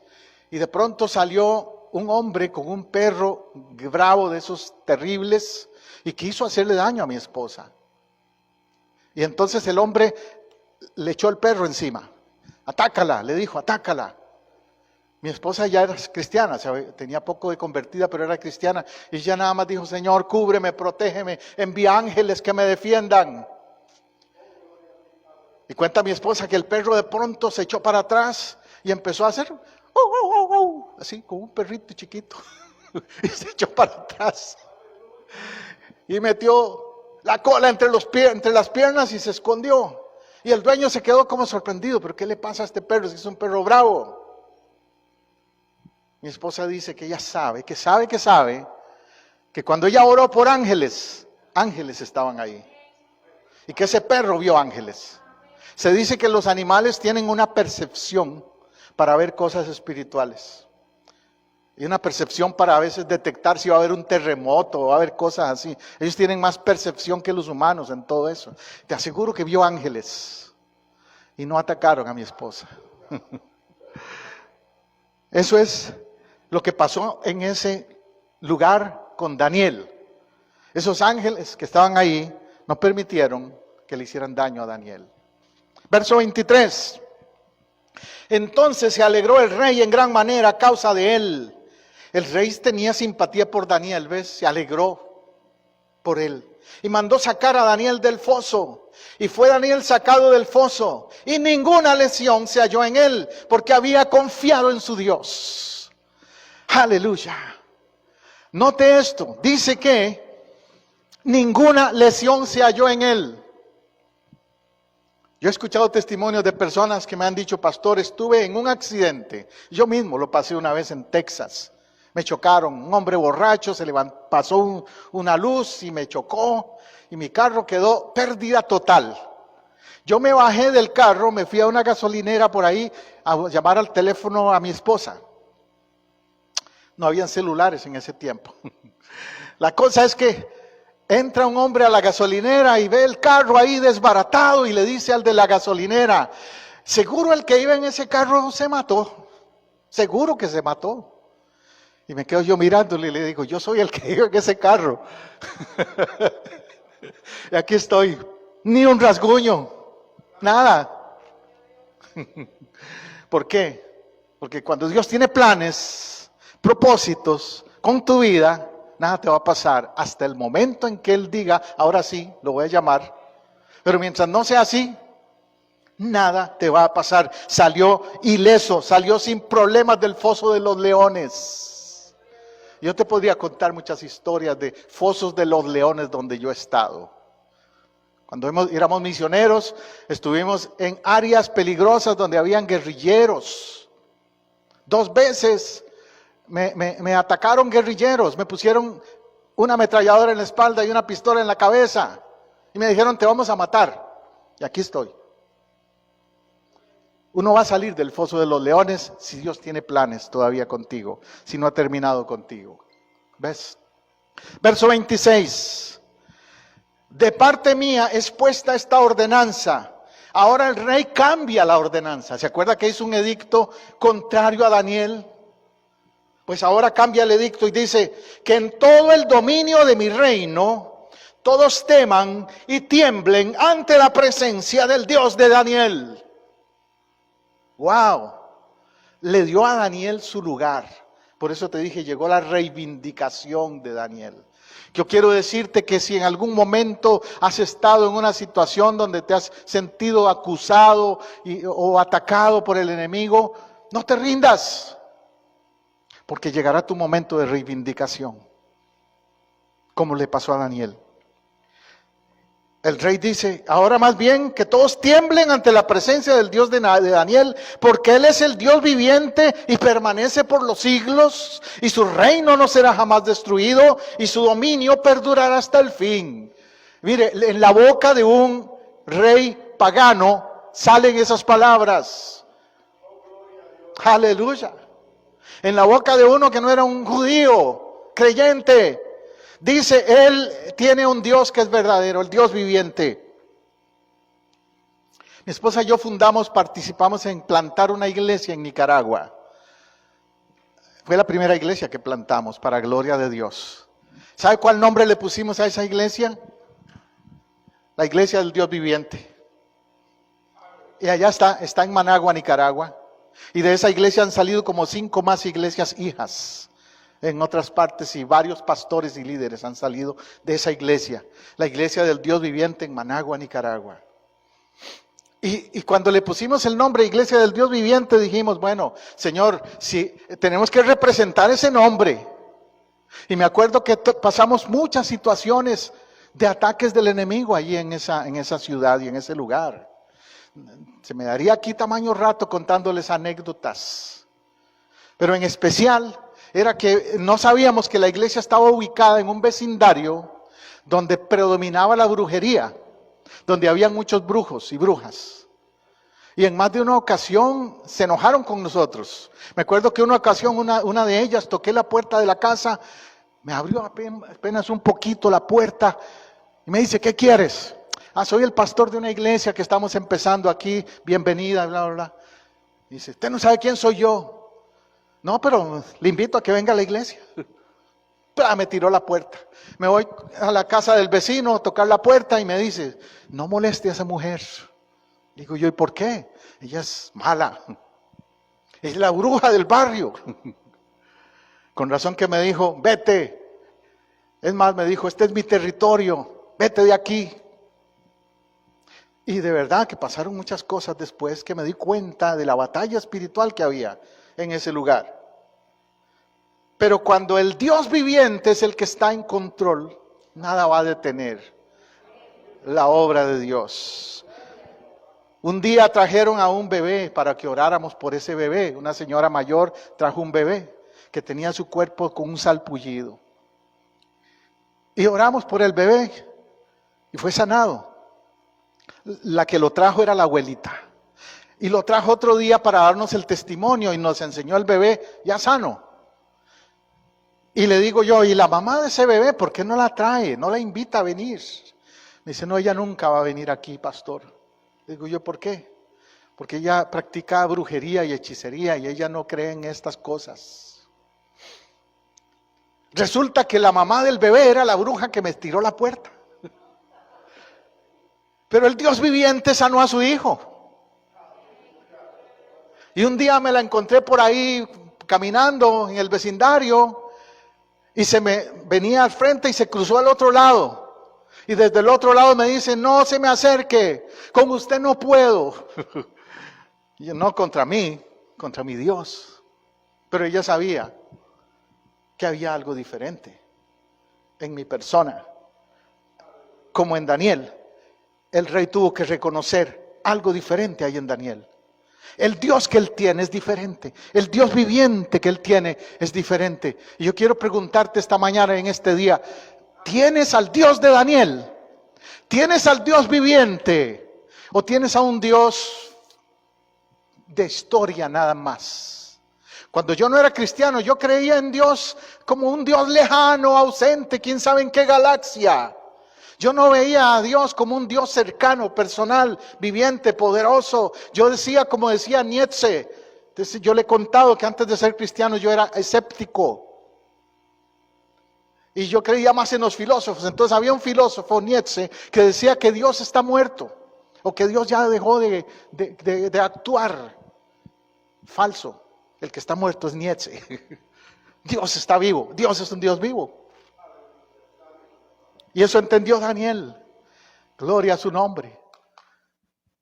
[SPEAKER 1] Y de pronto salió un hombre con un perro bravo de esos terribles y quiso hacerle daño a mi esposa. Y entonces el hombre le echó el perro encima. Atácala, le dijo, atácala. Mi esposa ya era cristiana, tenía poco de convertida, pero era cristiana. Y ella nada más dijo, Señor, cúbreme, protégeme, envía ángeles que me defiendan. Y cuenta mi esposa que el perro de pronto se echó para atrás y empezó a hacer, así como un perrito chiquito. Y se echó para atrás. Y metió la cola entre las piernas y se escondió. Y el dueño se quedó como sorprendido, ¿pero qué le pasa a este perro? Es un perro bravo. Mi esposa dice que ella sabe que cuando ella oró por ángeles, ángeles estaban ahí. Y que ese perro vio ángeles. Se dice que los animales tienen una percepción para ver cosas espirituales. Y una percepción para a veces detectar si va a haber un terremoto o va a haber cosas así. Ellos tienen más percepción que los humanos en todo eso. Te aseguro que vio ángeles. Y no atacaron a mi esposa. Eso es lo que pasó en ese lugar con Daniel. Esos ángeles que estaban ahí no permitieron que le hicieran daño a Daniel. Verso 23. Entonces se alegró el rey en gran manera a causa de él. El rey tenía simpatía por Daniel, ¿ves? Se alegró por él. Y mandó sacar a Daniel del foso. Y fue Daniel sacado del foso. Y ninguna lesión se halló en él, porque había confiado en su Dios. Aleluya. Note esto. Dice que ninguna lesión se halló en él. Yo he escuchado testimonios de personas que me han dicho, pastor, estuve en un accidente. Yo mismo lo pasé una vez en Texas. Me chocaron, un hombre borracho, pasó una luz y me chocó. Y mi carro quedó pérdida total. Yo me bajé del carro, me fui a una gasolinera por ahí a llamar al teléfono a mi esposa. No habían celulares en ese tiempo. La cosa es que entra un hombre a la gasolinera y ve el carro ahí desbaratado y le dice al de la gasolinera, seguro el que iba en ese carro se mató, seguro que se mató. Y me quedo yo mirándole y le digo, yo soy el que iba en ese carro. Y aquí estoy, ni un rasguño, nada. ¿Por qué? Porque cuando Dios tiene planes, propósitos con tu vida, nada te va a pasar hasta el momento en que Él diga, ahora sí, lo voy a llamar. Pero mientras no sea así, nada te va a pasar. Salió ileso, salió sin problemas del foso de los leones. Yo te podría contar muchas historias de fosos de los leones donde yo he estado. Cuando éramos misioneros, estuvimos en áreas peligrosas donde habían guerrilleros. 2 veces me atacaron guerrilleros, me pusieron una ametralladora en la espalda y una pistola en la cabeza. Y me dijeron, te vamos a matar. Y aquí estoy. Uno va a salir del foso de los leones si Dios tiene planes todavía contigo, si no ha terminado contigo. ¿Ves? Verso 26. De parte mía es puesta esta ordenanza. Ahora el rey cambia la ordenanza. ¿Se acuerda que hizo un edicto contrario a Daniel? Pues ahora cambia el edicto y dice que en todo el dominio de mi reino todos teman y tiemblen ante la presencia del Dios de Daniel. ¡Wow! Le dio a Daniel su lugar. Por eso te dije, llegó la reivindicación de Daniel. Yo quiero decirte que si en algún momento has estado en una situación donde te has sentido acusado o atacado por el enemigo, no te rindas, porque llegará tu momento de reivindicación, como le pasó a Daniel. El rey dice, ahora más bien que todos tiemblen ante la presencia del Dios de Daniel, porque Él es el Dios viviente y permanece por los siglos, y su reino no será jamás destruido, y su dominio perdurará hasta el fin. Mire, en la boca de un rey pagano salen esas palabras. Aleluya. En la boca de uno que no era un judío, creyente, dice, Él tiene un Dios que es verdadero, el Dios viviente. Mi esposa y yo participamos en plantar una iglesia en Nicaragua. Fue la primera iglesia que plantamos para gloria de Dios. ¿Sabe cuál nombre le pusimos a esa iglesia? La iglesia del Dios viviente. Y allá está en Managua, Nicaragua. Y de esa iglesia han salido como 5 más iglesias hijas en otras partes, y varios pastores y líderes han salido de esa iglesia. La iglesia del Dios viviente en Managua, Nicaragua. Y cuando le pusimos el nombre Iglesia del Dios Viviente, dijimos, bueno, Señor, si tenemos que representar ese nombre. Y me acuerdo que pasamos muchas situaciones de ataques del enemigo allí en esa ciudad y en ese lugar. Se me daría aquí tamaño rato contándoles anécdotas. Pero en especial era que no sabíamos que la iglesia estaba ubicada en un vecindario donde predominaba la brujería, donde había muchos brujos y brujas. Y en más de una ocasión se enojaron con nosotros. Me acuerdo que una ocasión una de ellas, toqué la puerta de la casa, me abrió apenas un poquito la puerta y me dice, ¿qué quieres? Soy el pastor de una iglesia que estamos empezando aquí, bienvenida, bla, bla, bla. Dice, ¿usted no sabe quién soy yo? No, pero le invito a que venga a la iglesia. Me tiró la puerta. Me voy a la casa del vecino a tocar la puerta y me dice, no moleste a esa mujer. Digo yo, ¿y por qué? Ella es mala. Es la bruja del barrio. Con razón que me dijo, vete. Es más, me dijo, este es mi territorio, vete de aquí. Y de verdad que pasaron muchas cosas después que me di cuenta de la batalla espiritual que había en ese lugar. Pero cuando el Dios viviente es el que está en control, nada va a detener la obra de Dios. Un día trajeron a un bebé para que oráramos por ese bebé. Una señora mayor trajo un bebé que tenía su cuerpo con un salpullido. Y oramos por el bebé y fue sanado. La que lo trajo era la abuelita. Y lo trajo otro día para darnos el testimonio y nos enseñó el bebé ya sano. Y le digo yo, ¿y la mamá de ese bebé por qué no la trae? ¿No la invita a venir? Me dice, no, ella nunca va a venir aquí, pastor. Le digo yo, ¿por qué? Porque ella practica brujería y hechicería y ella no cree en estas cosas. Resulta que la mamá del bebé era la bruja que me tiró la puerta. Pero el Dios viviente sanó a su hijo. Y un día me la encontré por ahí caminando en el vecindario y se me venía al frente y se cruzó al otro lado. Y desde el otro lado me dice, no se me acerque, con usted no puedo. Y yo, no contra mí, contra mi Dios. Pero ella sabía que había algo diferente en mi persona. Como en Daniel, el rey tuvo que reconocer algo diferente ahí en Daniel. El Dios que él tiene es diferente. El Dios viviente que él tiene es diferente. Y yo quiero preguntarte esta mañana, en este día, ¿tienes al Dios de Daniel? ¿Tienes al Dios viviente? ¿O tienes a un Dios de historia nada más? Cuando yo no era cristiano, yo creía en Dios como un Dios lejano, ausente, quién sabe en qué galaxia. Yo no veía a Dios como un Dios cercano, personal, viviente, poderoso. Yo decía, como decía Nietzsche, yo le he contado que antes de ser cristiano yo era escéptico. Y yo creía más en los filósofos. Entonces había un filósofo, Nietzsche, que decía que Dios está muerto. O que Dios ya dejó de actuar. Falso. El que está muerto es Nietzsche. Dios está vivo. Dios es un Dios vivo. Y eso entendió Daniel. Gloria a su nombre.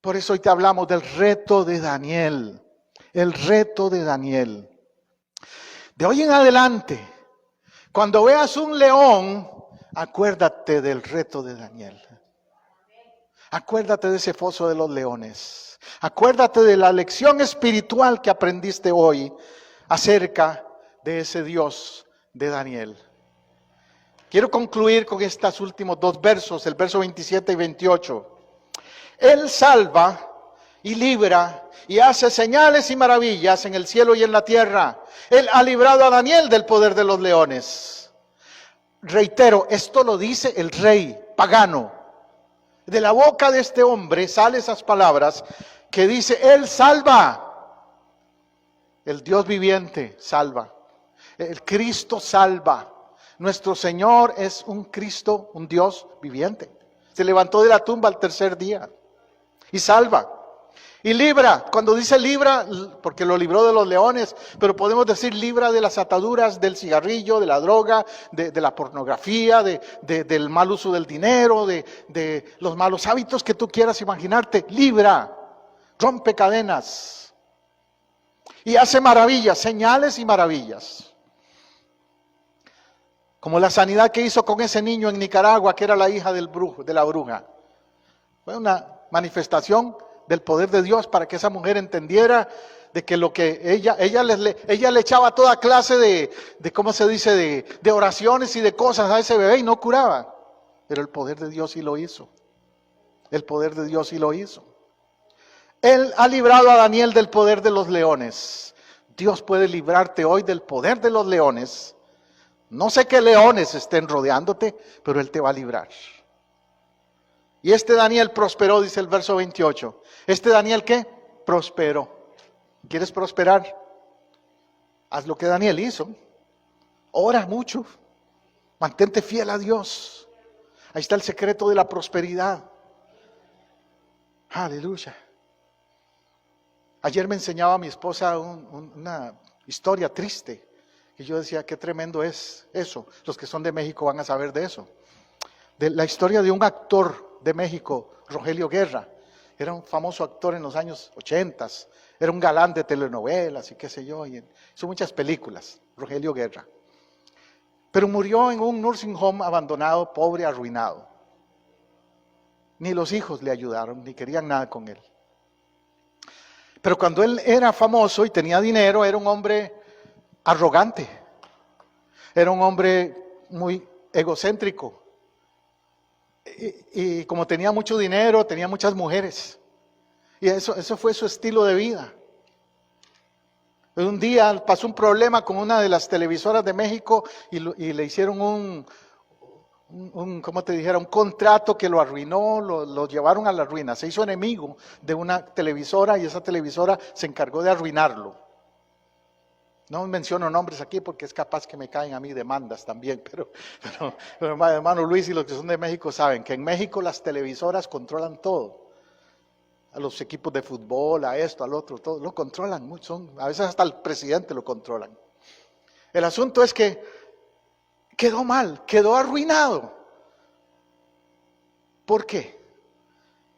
[SPEAKER 1] Por eso hoy te hablamos del reto de Daniel. El reto de Daniel. De hoy en adelante, cuando veas un león, acuérdate del reto de Daniel. Acuérdate de ese foso de los leones. Acuérdate de la lección espiritual que aprendiste hoy acerca de ese Dios de Daniel. Quiero concluir con estos últimos 2 versos, el verso 27 y 28. Él salva y libra y hace señales y maravillas en el cielo y en la tierra. Él ha librado a Daniel del poder de los leones. Reitero, esto lo dice el rey pagano. De la boca de este hombre salen esas palabras que dice, Él salva. El Dios viviente salva. El Cristo salva. Nuestro Señor es un Cristo, un Dios viviente. Se levantó de la tumba al tercer día y salva. Y libra, cuando dice libra, porque lo libró de los leones, pero podemos decir libra de las ataduras del cigarrillo, de la droga, de la pornografía, del mal uso del dinero, de los malos hábitos que tú quieras imaginarte. Libra, rompe cadenas y hace maravillas, señales y maravillas. Como la sanidad que hizo con ese niño en Nicaragua, que era la hija de la bruja. Fue una manifestación del poder de Dios para que esa mujer entendiera de que lo que ella le echaba toda clase de ¿cómo se dice? De oraciones y de cosas a ese bebé y no curaba. Pero el poder de Dios sí lo hizo. El poder de Dios sí lo hizo. Él ha librado a Daniel del poder de los leones. Dios puede librarte hoy del poder de los leones. No sé qué leones estén rodeándote, pero Él te va a librar. Y este Daniel prosperó, dice el verso 28. ¿Este Daniel qué? Prosperó. ¿Quieres prosperar? Haz lo que Daniel hizo. Ora mucho. Mantente fiel a Dios. Ahí está el secreto de la prosperidad. Aleluya. Ayer me enseñaba a mi esposa una historia triste. Y yo decía, qué tremendo es eso. Los que son de México van a saber de eso. De la historia de un actor de México, Rogelio Guerra. Era un famoso actor en los años 80. Era un galán de telenovelas y qué sé yo. Y hizo muchas películas, Rogelio Guerra. Pero murió en un nursing home abandonado, pobre, arruinado. Ni los hijos le ayudaron, ni querían nada con él. Pero cuando él era famoso y tenía dinero, era un hombre arrogante. Era un hombre muy egocéntrico. Y como tenía mucho dinero, tenía muchas mujeres. Y eso fue su estilo de vida. Un día pasó un problema con una de las televisoras de México y le hicieron ¿cómo te dijera? Un contrato que lo arruinó, lo llevaron a la ruina. Se hizo enemigo de una televisora y esa televisora se encargó de arruinarlo. No menciono nombres aquí porque es capaz que me caen a mí demandas también, pero hermano Luis y los que son de México saben que en México las televisoras controlan todo. A los equipos de fútbol, a esto, al otro, todo, lo controlan mucho. A veces hasta el presidente lo controlan. El asunto es que quedó mal, quedó arruinado. ¿Por qué?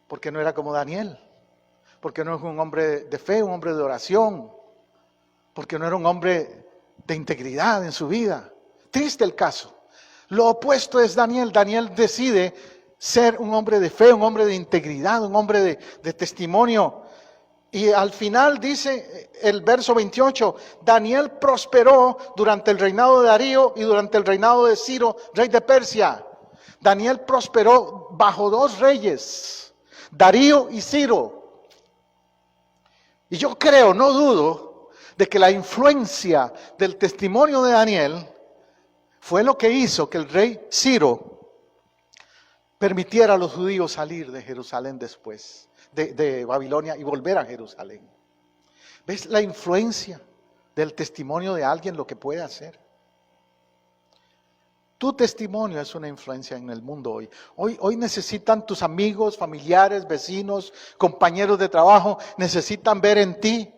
[SPEAKER 1] Porque no era como Daniel. Porque no es un hombre de fe, un hombre de oración. Porque no era un hombre de integridad en su vida. Triste el caso. Lo opuesto es Daniel. Daniel decide ser un hombre de fe, un hombre de integridad, un hombre de testimonio. Y al final dice el verso 28, Daniel prosperó durante el reinado de Darío y durante el reinado de Ciro, rey de Persia. Daniel prosperó bajo dos reyes, Darío y Ciro. Y yo creo, no dudo, de que la influencia del testimonio de Daniel fue lo que hizo que el rey Ciro permitiera a los judíos salir de Jerusalén después, de Babilonia y volver a Jerusalén. ¿Ves la influencia del testimonio de alguien lo que puede hacer? Tu testimonio es una influencia en el mundo hoy. Hoy necesitan tus amigos, familiares, vecinos, compañeros de trabajo, necesitan ver en ti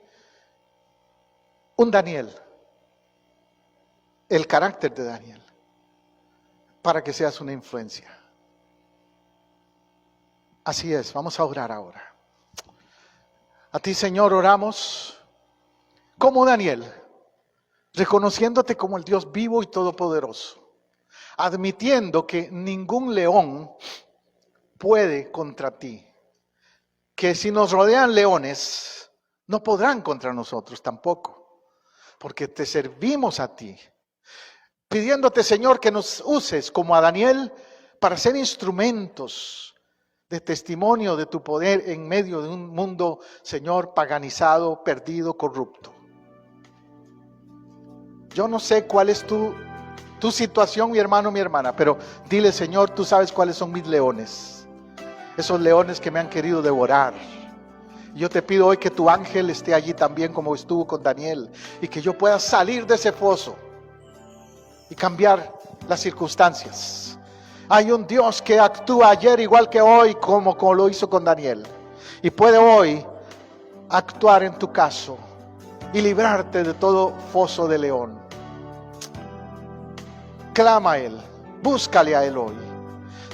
[SPEAKER 1] un Daniel, el carácter de Daniel, para que seas una influencia. Así es, vamos a orar ahora. A ti, Señor, oramos como Daniel, reconociéndote como el Dios vivo y todopoderoso, admitiendo que ningún león puede contra ti, que si nos rodean leones, no podrán contra nosotros tampoco. Porque te servimos a ti, pidiéndote, Señor, que nos uses como a Daniel para ser instrumentos de testimonio de tu poder en medio de un mundo, Señor, paganizado, perdido, corrupto. Yo no sé cuál es tu situación, mi hermano, mi hermana, pero dile, Señor, tú sabes cuáles son mis leones, esos leones que me han querido devorar. Yo te pido hoy que tu ángel esté allí también como estuvo con Daniel y que yo pueda salir de ese foso y cambiar las circunstancias. Hay un Dios que actúa ayer igual que hoy, como lo hizo con Daniel. Y puede hoy actuar en tu caso y librarte de todo foso de león. Clama a Él, búscale a Él hoy.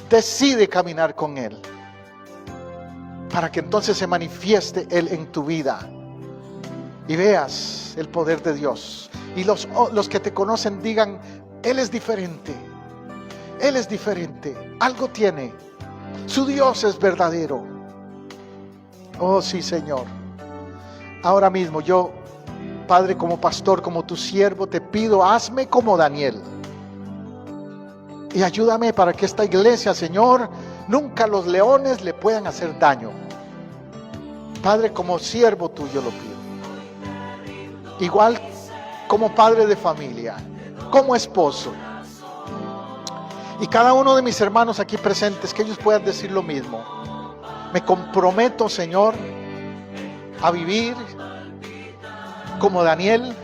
[SPEAKER 1] Decide caminar con Él, para que entonces se manifieste Él en tu vida y veas el poder de Dios. Y los que te conocen digan: Él es diferente, Él es diferente, algo tiene, su Dios es verdadero. Oh sí, Señor. Ahora mismo yo, Padre, como pastor, como tu siervo, te pido, hazme como Daniel. Y ayúdame para que esta iglesia, Señor, nunca los leones le puedan hacer daño. Padre, como siervo tuyo lo pido. Igual como padre de familia, como esposo. Y cada uno de mis hermanos aquí presentes, que ellos puedan decir lo mismo. Me comprometo, Señor, a vivir como Daniel,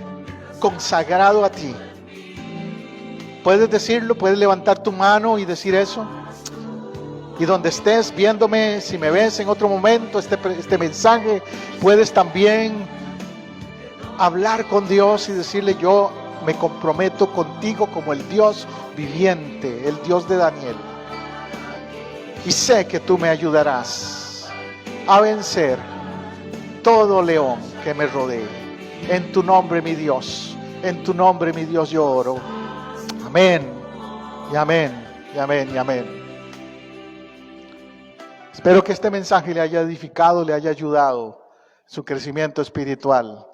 [SPEAKER 1] consagrado a ti. ¿Puedes decirlo? ¿Puedes levantar tu mano y decir eso? Y donde estés viéndome, si me ves en otro momento este mensaje, puedes también hablar con Dios y decirle: yo me comprometo contigo como el Dios viviente, el Dios de Daniel. Y sé que tú me ayudarás a vencer todo león que me rodee. En tu nombre, mi Dios, en tu nombre, mi Dios, yo oro. Amén, y amén, y amén, y amén. Espero que este mensaje le haya edificado, le haya ayudado en su crecimiento espiritual.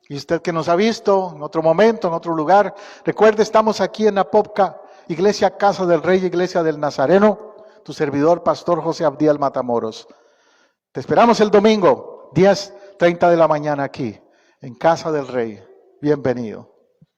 [SPEAKER 1] Y usted que nos ha visto en otro momento, en otro lugar, recuerde, estamos aquí en Apopka, Iglesia Casa del Rey, Iglesia del Nazareno, tu servidor, Pastor José Abdiel Matamoros. Te esperamos el domingo, 10:30 de la mañana aquí, en Casa del Rey. Bienvenido.